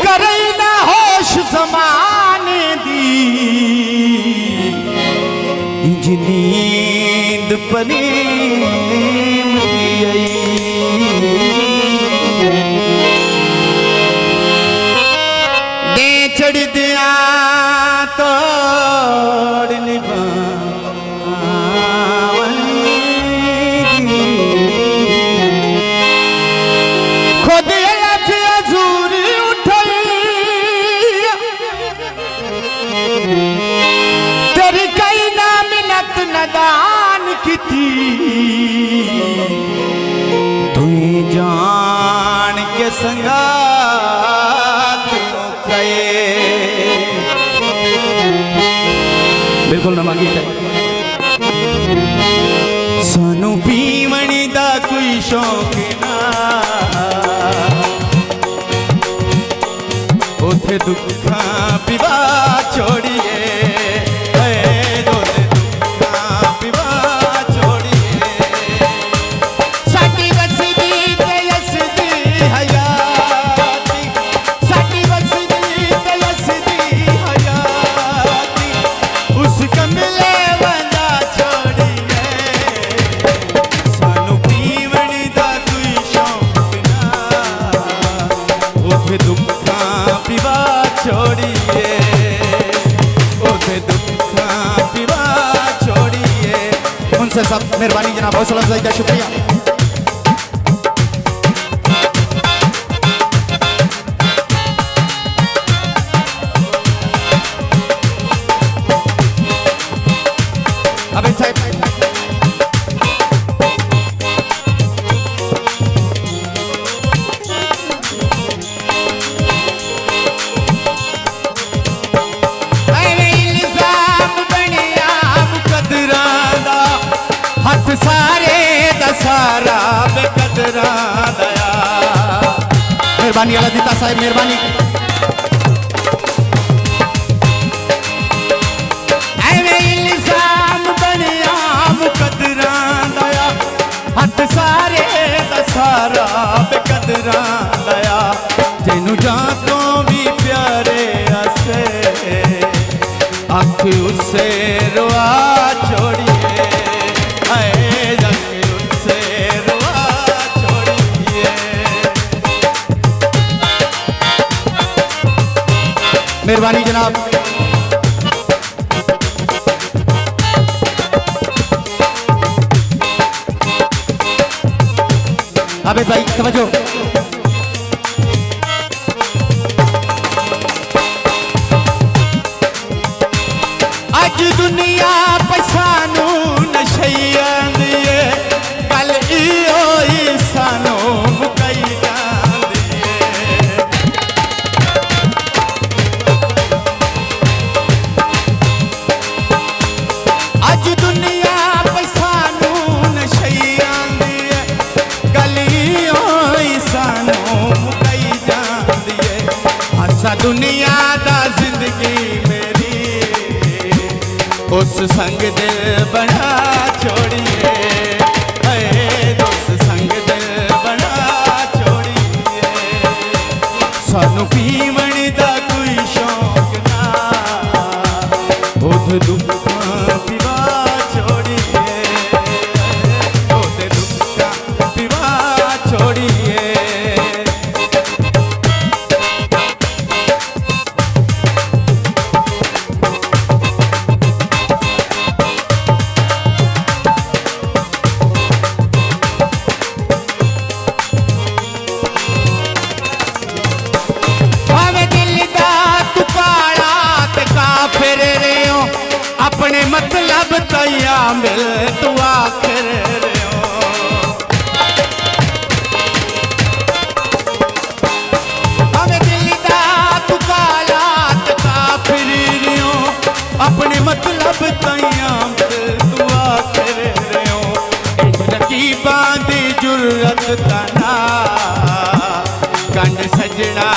करे ना होश ज़माने दी इंज नींद पनीम आई दे चढ़ दिया तोड़ निभा दान की तू जान के संगात कहे बिल्कुल न मांगी सानू पीवणी दा कोई शौक ना उथे दुखा पिवा छोड़िए उनसे सब मेहरबानी जनाब हौसला अफजाई का शुक्रिया। अबे साहब सारे दसारा बेकदरा दया मेहरबानी अल्लाह दीता साहब मेहरबानी ऐवे इल्जाम बनिया मुकदरा दया हथ सारे दसारा बेकदरा दया तेनू जातो भी प्यारे आसे अख उसे रोआ छोड़िए मेहरबानी जनाब। अबे भाई समझो आज दुनिया पछानू नशैया दिए कल इहो ही सानू मुकई दुनिया दा जिंदगी मेरी उस संग दिल बना छोड़िए उस संग दिल बना छोड़िए सानू पीवण दा कोई शौक ना उध दुखा पिवा छोड़िए उध दुखा पिवा छोड़िए अपने मतलब तैया मिल तू आखिर हमें दिल दा तू कालात का फिर अपने मतलब तैया मिल तू आखिर रकीबां दी जुर्रत तना कंड सजना